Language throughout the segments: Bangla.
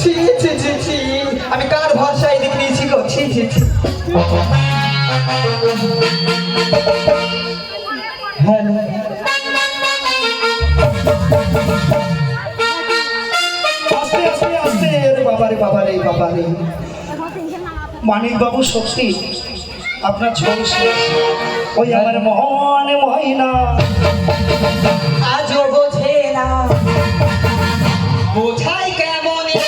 ছি ছি ছি ছি, আমি কার ভরসায় দেখে নিয়েছি গো, ছি ছি ছি। হ্যালো, আস্তে আস্তে আস্তে, আরে বাবারে বাবারে বাবারে, মানিক বাবু সত্যি আপনার ছবি ওই আমার মহান মহিনা আজও বোঝে না, বোঝাই কেমন রে,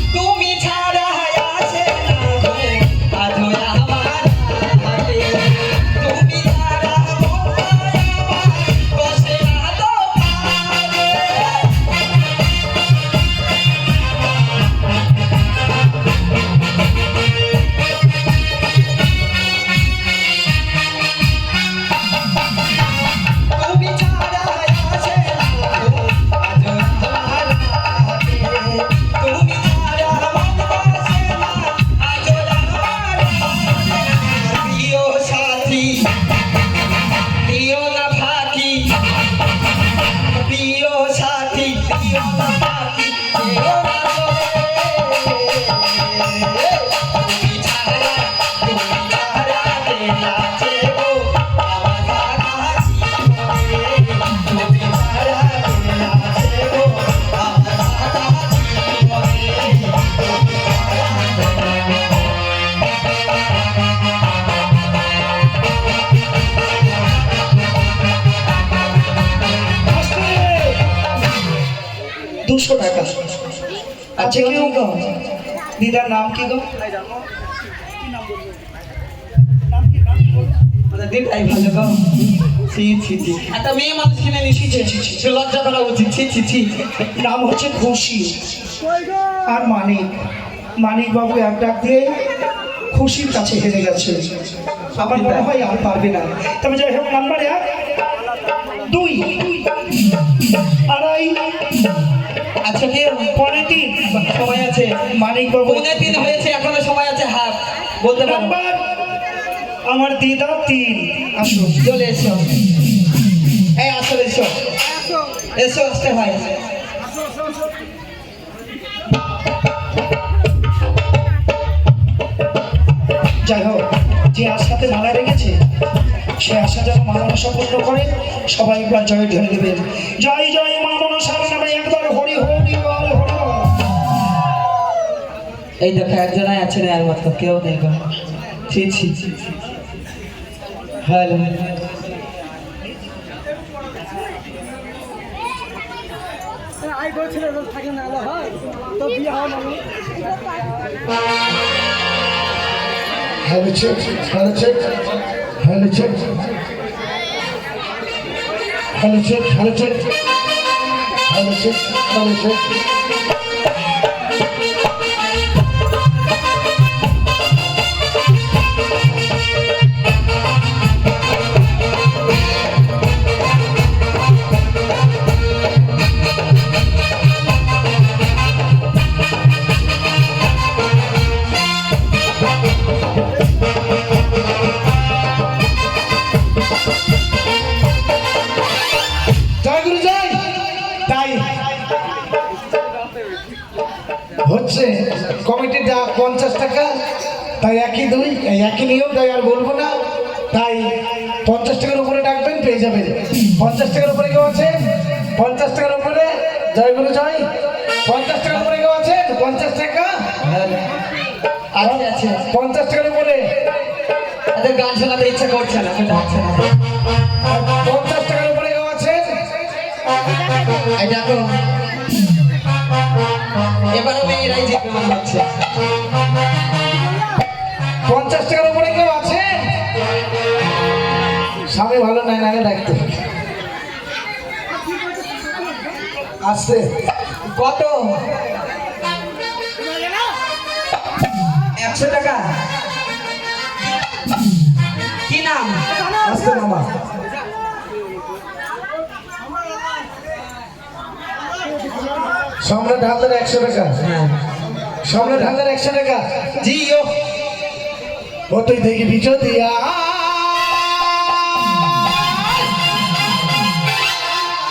তুমি ছাড়া আছে আমার কাছে। টাকা। আচ্ছা কেউ গো দিদার নাম কি গো? দিদাই ভালো গো, ছি ছি ছি, একটা মেয়ে মানুষ কিনে নিছি, ছি লজ্জা করা উচিত, ছি ছি ছি। নাম হচ্ছে খুশি আর মানিক। মানিক বাবু এক ডাক দিয়ে খুশির কাছে হেরে গেছে, আমার মনে হয় আর পারবে না। তবে যাই হোক, নাম্বার 1 2 আড়াই, আচ্ছা কি পরে 3 সময় আছে? মানিক বাবু 3 হয়েছে, এখনো সময় আছে, হাফ বলতে পারো। নাম্বার আমার দিদা 3। আসো, চলে এসো, এই আসো, এসো এসো, আসতে হয়। যাই হোক, যে আশাতে মালা রেখেছে সে আশা যেন মা মনসা পূর্ণ করে। সবাই একবার জয় ঢেলে দেবেন, জয় জয় মা মনসার নামে একবার হরি হরি বল, হরি বল। এই দেখো একজনাই আছে না, আর মাত্র কেউ নেই গো, ছি ছি ছি। Hello, Hello check, hello check, hello check, hello check, hello check, hello check, hello check. হচ্ছে কমিটির যা 50 টাকা, তাই একই 2 একই নিয়ম, তাই আর বলবো না। তাই 50 টাকার উপরে ডাকবেন, পেয়ে যাবেন। 50 টাকার উপরে কেউ আছে? 50 টাকার উপরে জয় গুরু জয়। 50 টাকার উপরে কেউ আছে? 50 টাকা আছে আছে। 50 টাকার উপরে এদের গান শোনাতে ইচ্ছা করছে না, 50 টাকার উপরে কেউ আছে? এই দেখো এবার মেয়েরাই জিতবে মনে হচ্ছে। 50 টাকার উপরে কেউ আছে? স্বামী ভালো নাই না ডাকতে আসতে কত? 100 টাকা। কি নাম? আসতে মামা। সম্রাট হালদার 100 টাকা। সম্রাট হালদার 100 টাকা। জি ও তুই দেখবি যদি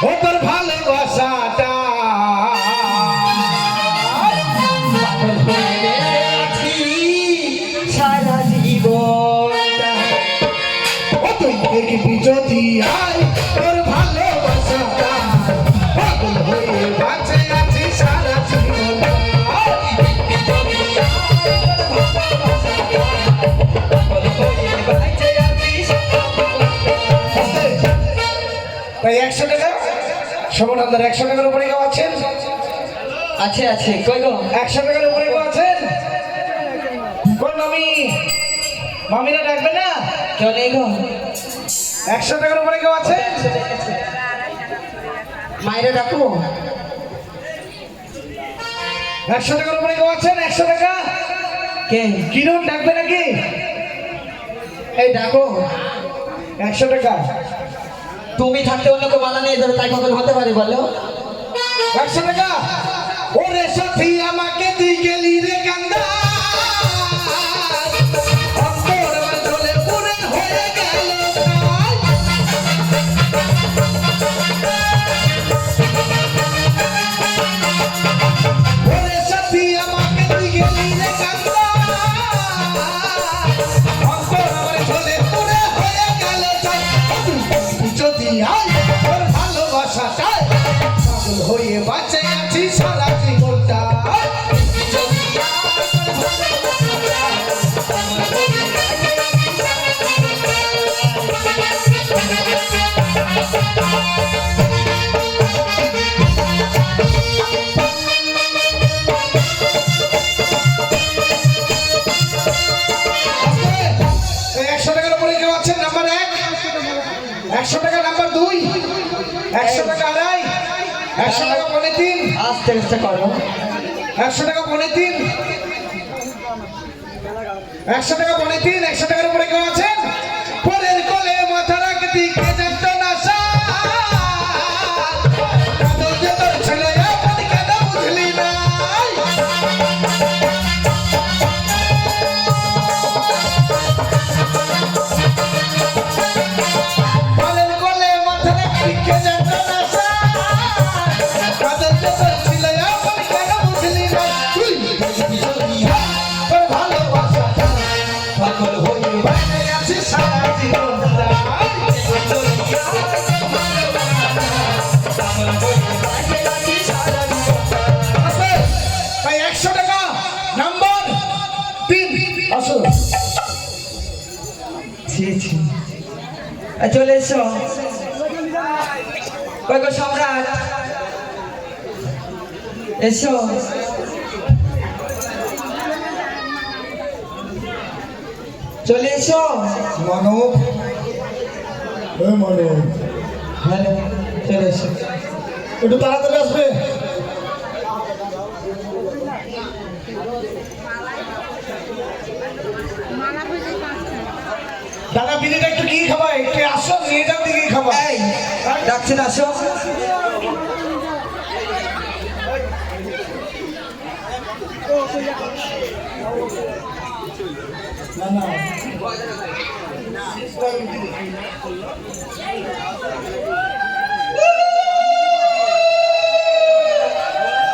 ও তোর ভালোবাসাটা সারা জীবনটা। ও তুই দেখবি যদি তোর ভালোবাসাটা পাগল হয়ে বাঁচে আছি সারা জীবন। তাই 100 টাকা। সম্রাট হালদার 100 টাকার উপরে কেউ আছেন? আছে আছে। কই গো? 100 টাকার উপরে কেউ আছেন? কোন মামি? মামিরা ডাকবে না? কেউ নেই গো? 100 টাকার উপরে কেউ আছে? মায়েরা ডাকো। 100 টাকার উপরে কেউ আছেন? 100 টাকা। কে? কিরণ ডাকবে নাকি? এই ডাকো। 100 টাকা। তুমি থাকতে অন্য কেউ মালা নিয়ে যাবে, তাই কখন হতে পারে বলো? 100 টাকা। ওরে সাথী আমাকে তুই গেলি রে কান্দা অন্তর আমার জ্বলে পুড়ে হয়ে গেল ছাই। ওরে সাথী আমাকে তুই গেলি রে কান্দা অন্তর আমার জ্বলে পুড়ে হয়ে গেল ছাই। তুই যদি তোর ভালোবাসাটাই পাগল হয়ে বাঁচে আছি সারা জীবনটা। এই 100 টাকার উপরে কেউ আছেন? নাম্বার 1। 100 টাকা। নাম্বার 2। 100 টাকা আড়াই। 100 টাকা 3.5। আস্তে আস্তে করো। 100 টাকা 3.5। 100 টাকা 3.5। 100 টাকার উপরে কেউ আছেন? পরের কোলে মাথা রাখতি কে জানতো না কাদল যে তোর ছেলে আপন কেন বুঝলি না। পরের কোলে মাথা রাখতি কে জানতো না কাদল যে তোর ছেলে আপন কেন বুঝলি না। তুই তোর ভালোবাসাটা পাগল হয়ে বাঁচে আছি সারা জীবনটা। তাই 100 টাকা। নাম্বার 3। আসো। ছি ছি। চলে এসো। কই গো সম্রাট? এসো। চলে এসো। মানব মানব হ্যালো, চলে এসো। একটু তাড়াতাড়ি আসবে। দাদা বিরিটা একটু কি খাবা? একটু আসো, নিয়ে যাও দিকে খাবা। এই ডাকছেন, আসো। না না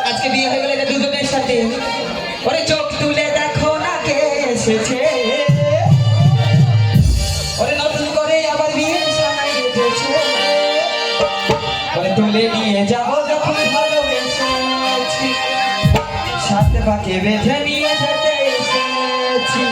আজকে বিয়ে হয়ে গেলে এটা দুজনের সাথে। ওরে চোখ তুলে দেখো না কে এসেছে। ওরে নতুন করে আবার বিয়ে সানাই বেঁধেছে। ওরে তুলে নিয়ে যাবো যখন ভালোবেসেছি, সাথে পাকে বেঁধে নিয়ে যেতে এসেছি।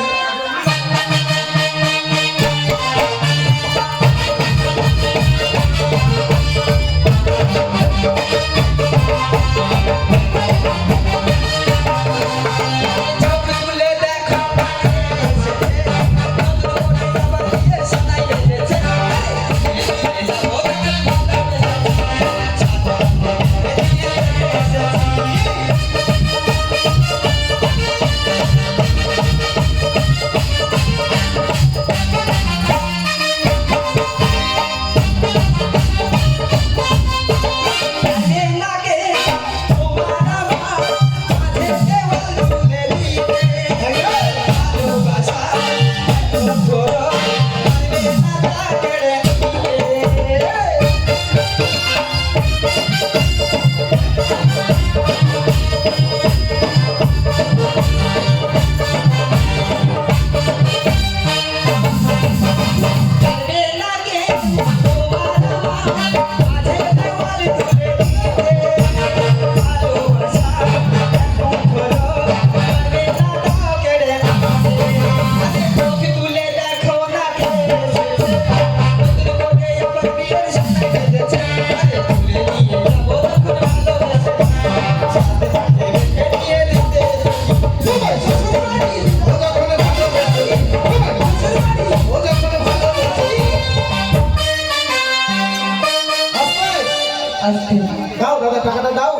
আসতে দাও দাদা টাকাটা দাও।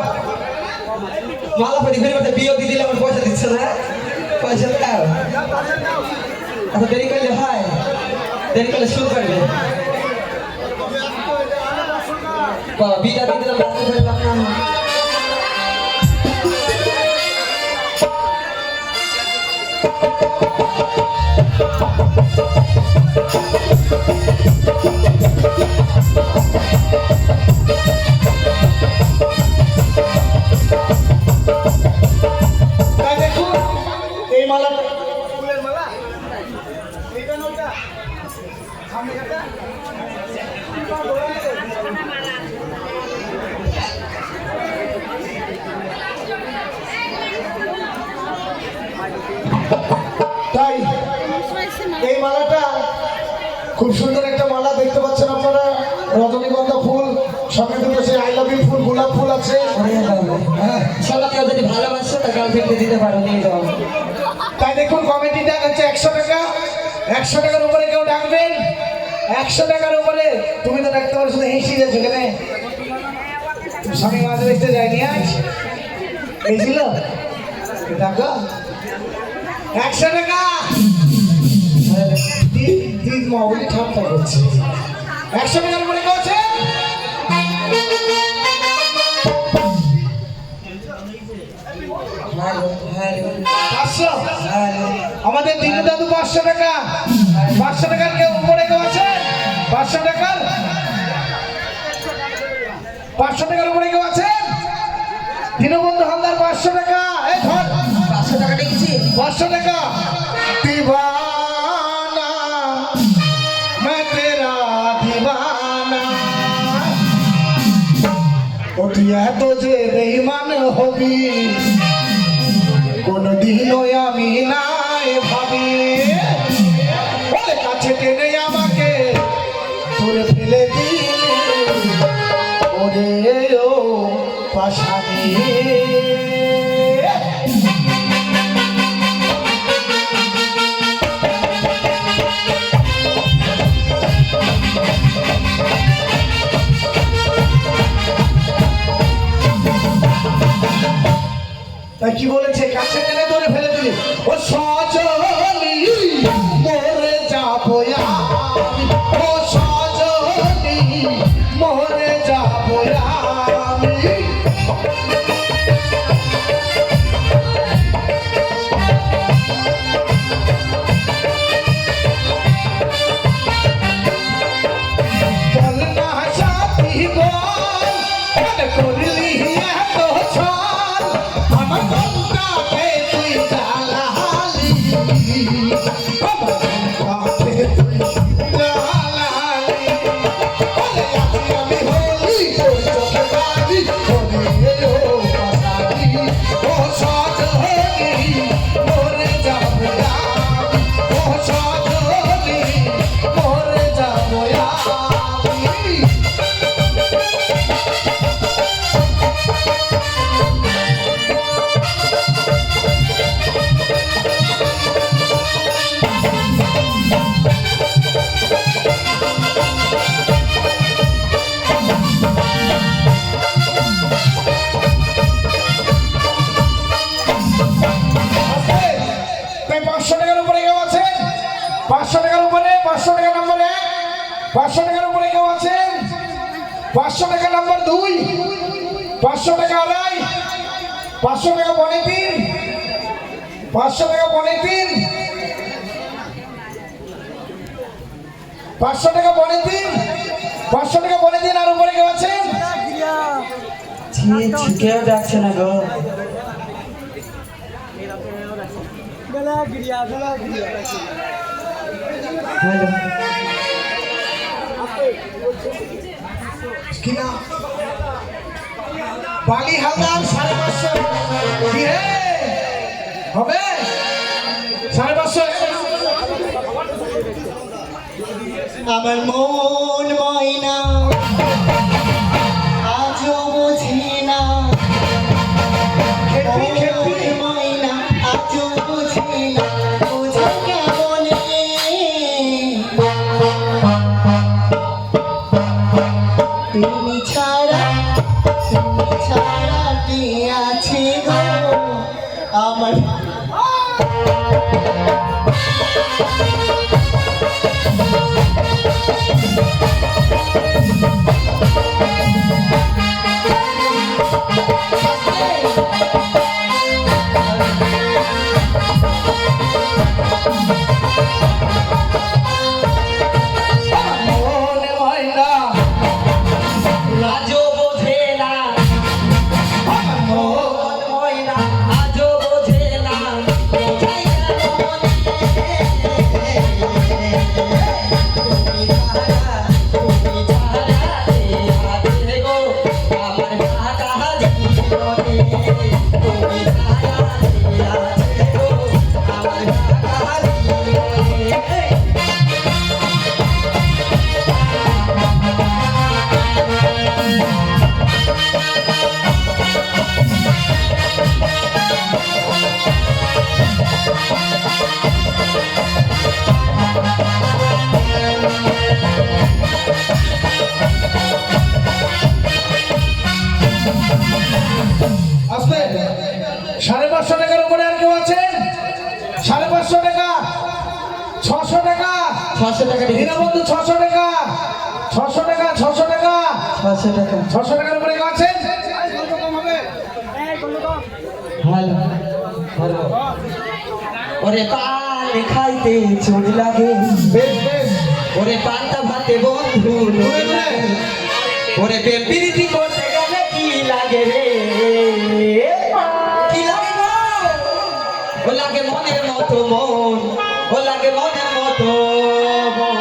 মালা পরি ফেরি করতে বিয়ে দিয়ে দিলে আমার পয়সা দিচ্ছে না, পয়সা দাও। এত দেরি করলে হয়, দেরি করলে শুরু করবে। বাবা বিটা দিয়ে দিলাম, রাস্তা ফেললাম না। তাই দেখুন এই মালা ফুলের মালা এইটা নটা সামনে কাটা তাই এই মালাটা খুব সুন্দর একটা মালা দেখতে পাচ্ছেন আপনারা, রজনীগন্ধা ফুল সঙ্গে দুটো সেই আই লাভ ইউ ফুল, গোলাপ ফুল আছে। হ্যাঁ, সবাই কেউ যদি ভালোবাসো তা গার্লফ্রেন্ডকে দিতে পারো, নিয়ে যাও। তাই দেখুন কমিটি ডাক হচ্ছে 100 টাকা। 100 টাকার উপরে কেউ ডাকবেন, 100 টাকার উপরে। তুমি তো ডাকতে পারো, শুধু হেসে যাচ্ছ কেন? স্বামী মাঝে দেখতে যায়নি আজ, এই ছিল টাকা 100 টাকা। দিদ মাউলি ঠান্ডা করছে। 100 টাকার উপরে কেউ আছে? পাঁচশো। আমাদের দিনু দাদু 500 টাকা। 500 টাকার কেউ উপরে কেউ আছে? 500 টাকার 500 টাকার উপরে কেউ আছে? দীনবন্ধু হালদার 500 টাকা। এই ধর 500 টাকা দেখেছি। 500 টাকা। दीवाना मैं तेरा दीवाना, उठिया तो जे बेईमान हबी কোনদিনও আমি নাই ভাবি, ওরে কাছে টেনে আমাকে তোরে ফেলে দিলি ওরে ও পাশানি। তাই কি বলেছে? কাছে টেনে ধরে ফেলে দিলি ও সজনি মরে যাবো আমি, ও সজনি মরে যাবো আমি। বল না সাথী বল কেন করলি এত ছল, আমার মনটাকে তুই জ্বালালি, আমার মনটাকে তুই জ্বালালি। বলে আছি আমি হলি তোর চোখে বালি, হলি ও পাশালি, ও সজনি মরে যাবো আমি, ও সজনি মরে যাবো আমি। তাই 500 টাকার উপরে কেউ আছে? 500 টাকার উপরে, 500 টাকা নম্বর 1। 500 টাকার উপরে কেউ আছে? 500 টাকা নম্বর 2, 500 টাকা আড়াই, 500 টাকা পনে 3, 500 টাকা পনে 3, 500 টাকা পনে 3, 500 টাকা পনে 3। আর উপরে কেউ আছে? কেউ ডাকছে না গো। হ্যালো, কি না বালি হালদার 550। কি হে হবে 550? আমার মন ময়না আজও বুঝি না, মন ময়না আজও বুঝি না, বুঝা কেমনে তুমি ছাড়া আসবে 550 টাকার উপরে আর কেউ আছেন? 550 টাকা, 600 টাকা, 600 টাকা দিচ্ছি। দীনবন্ধু 600 টাকা, 600 টাকা, 600 টাকা, 600 টাকা। 600 টাকার উপরে কেউ আছেন? ভালো ভালো। ওরে পান খাইতে চুল লাগে, বেশ বেশ, ওরে পান্তা ভাতে বন্ধু ঘুরে ঘুরে। ওরে প্রেম প্রীতি করতে গেলে কি লাগে রে, কি লাগে গো? ও লাগে মনের মতো মন, ও লাগে মনের মতো মন।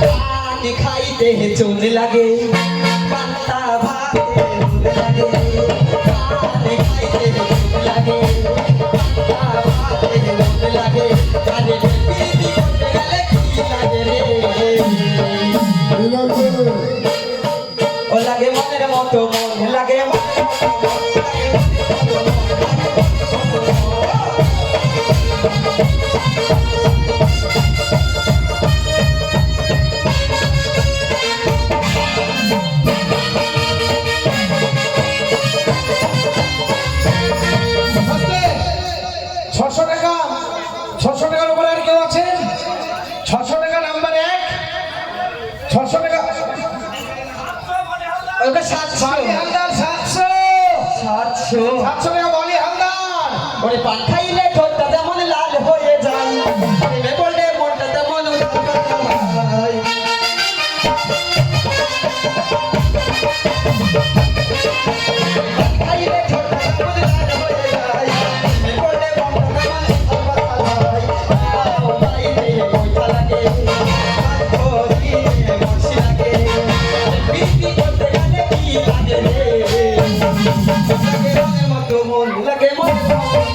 পান খাইতে চুল লাগে, পান্তা ভাতে নুন লাগে, পান খাইতে চুল লাগে, পান্তা ভাতে নুন লাগে, আরে প্রীতি করতে গেলে কি লাগে রে, ও লাগে মনের মতো মন, লাগে মনের মতো মন, লাগে মনের মতো মন। আসবে 600 টাকা, 600 টাকার উপরে আর কেউ আছেন? 600 টাকা নাম্বার 1, 600 টাকা। ওকে 700 বালি হালদার 700, 700। 700 টাকা বালি হালদার। ওরে পান খাইলে ঠোঁটটা তেমন লাল হয়ে যায়, প্রেমে পড়লে মনটা তেমন উদাস হয়। পান খাইলে ঠোঁটটা তেমন লাল হয়ে যায়, প্রেমে পড়লে মনটা তেমন উদাস হয়। পাও বাইরে পয়সা লাগে, হাত ধরিয়ে বসে লাগে, প্রীতি করতে গেলে কি লাগে রে, লাগে মনের মতো মন, লাগে মনের মতো মন,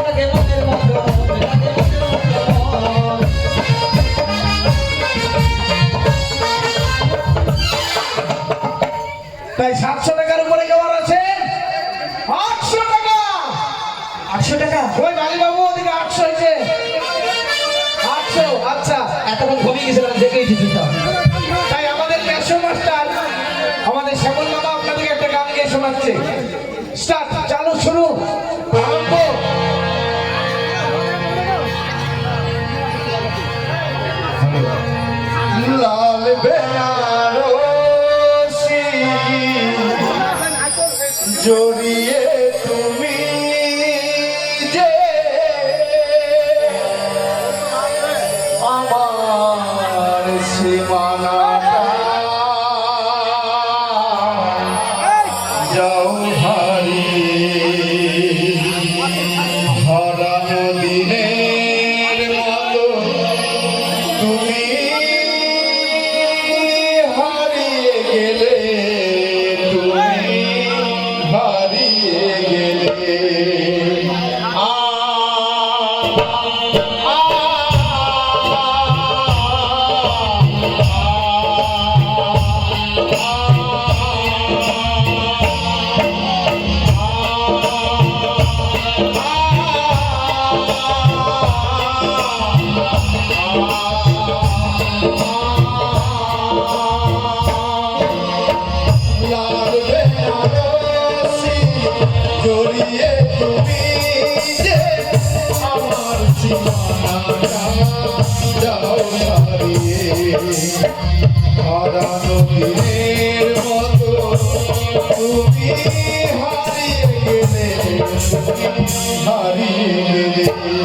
লাগে মনের মতো মন, লাগে মনের মতো মন। তাই 700 টাকার উপরে কেউ আর আছেন? 800 টাকা। 800 টাকা। ওই বালি বাবু ওদিকে 800 হয়েছে। 800, আচ্ছা। এতক্ষণ ঘুমিয়ে গেছিলাম, দেখেই দিচ্ছি সব। তাই আমাদের ক্যাশো মাস্টার, আমাদের শ্যামল মামা আপনাদেরকে একটা গান গিয়ে শোনাচ্ছে। স্টার্ট, চালু, শুরু, আরম্ভ। লাল বেনারসি জড়িয়ে তুমি যে আমার সীমানাটা যাও হারিয়ে, হারানো দিনের মতো তুমি হারিয়ে গেলে, তুমি হারিয়ে গেলে। লাল বেনারসি জড়িয়ে তুমি যে আমার সীমানাটা যাও হারিয়ে, হারানো দিনের মতো তুমি হারিয়ে গেলে, হারিয়ে গেলে।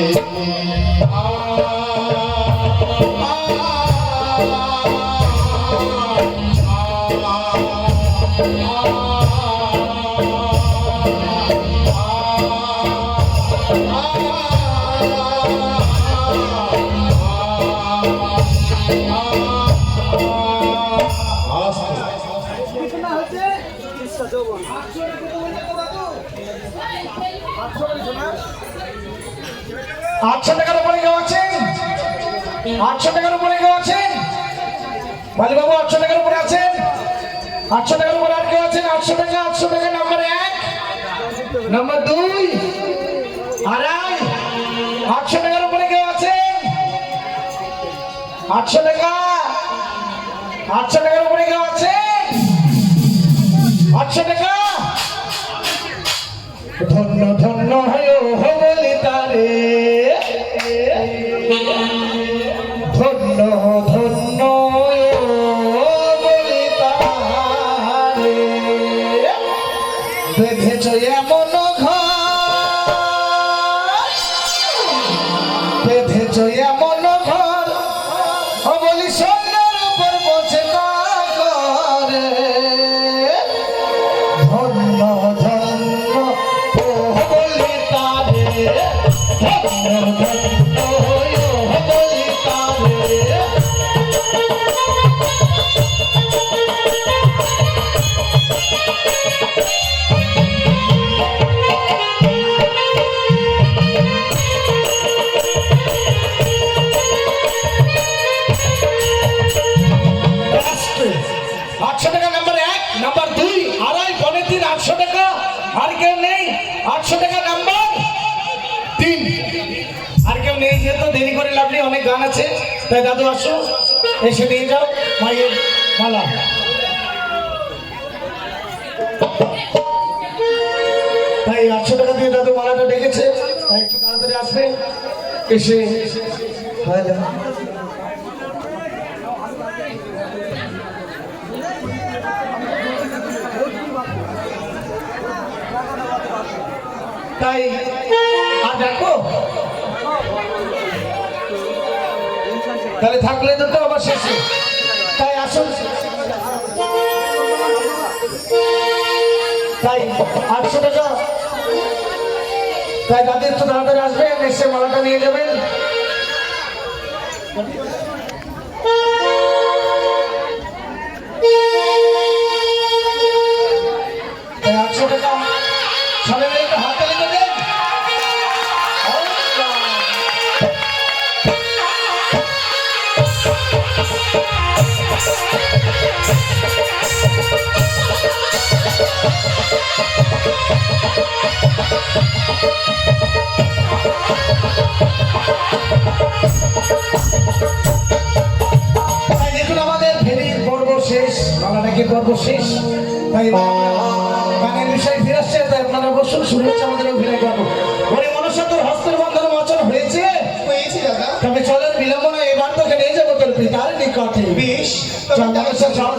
আটশো টাকার উপরে কেউ আছেন? 800 টাকার উপরে কেউ আছেন? বালি বাবু 800 টাকার উপরে আছেন? 800 টাকার উপরে আর কেউ আছেন? 800 টাকা নাম্বার 1, নাম্বার 2, আড়াই। 800 টাকার উপরে কেউ আছেন? 800 টাকা, 800 টাকার উপরে কেউ আছেন? 800 টাকা। ধন্য ধন্য হয় বলি তারে, ধন্য ধন্য বলি তারে, বেঁধেছ এমন ঘর, বেঁধেছ এমন ঘর, ও বলি সন্ন্যার উপর বসে না করে। ধন্য ধন্য ও বলি তারে, ধন্য ধন্য ও বলি তারে। রাষ্ট্রে 800 টাকা নাম্বার 1, নাম্বার 2, আড়াই, পনে 3, 800 টাকা। আর কেউ নেই? 800 টাকা নাম্বার 3। আর কেউ নেই? যেহেতু দেরি করে লাভ নেই, অনেক গান আছে, তাই দাদু আসো, এসে নিয়ে যাও মায়ের মালা। তাই 800 টাকা দিয়ে দাদু মালাটা ডেকেছে, তাই একটু তাড়াতাড়ি আসবে, এসে হ্যালো, তাই আর দেখো, তাহলে থাকলে তো তো আবার শেষে, তাই আসুন। তাই 800 টাকা, তাই দাদি একটু তাড়াতাড়ি আসবেন, এসে মালাটা নিয়ে যাবেন। তাই 800 টাকা সবাই মিলে একটু হাততালি দেবেন। তাই দেখুন আমাদের ফেরির পর্ব শেষ, মালাটাকে পর্ব শেষ, তাই গানের বিষয় ফিরে আসছে, তাই আপনারা বসুন, শুরু হচ্ছে আমাদের অভিনয় পর্ব। ওরে মনুষ্যত্বর হস্তের বন্ধন মোচন হয়েছে, হয়েছে দাদা। তবে চলেন বিলম্ব না, এবার তোকে নিয়ে যাবো তোর পিতার নিকটে। বেশ, চল মানুষ চল।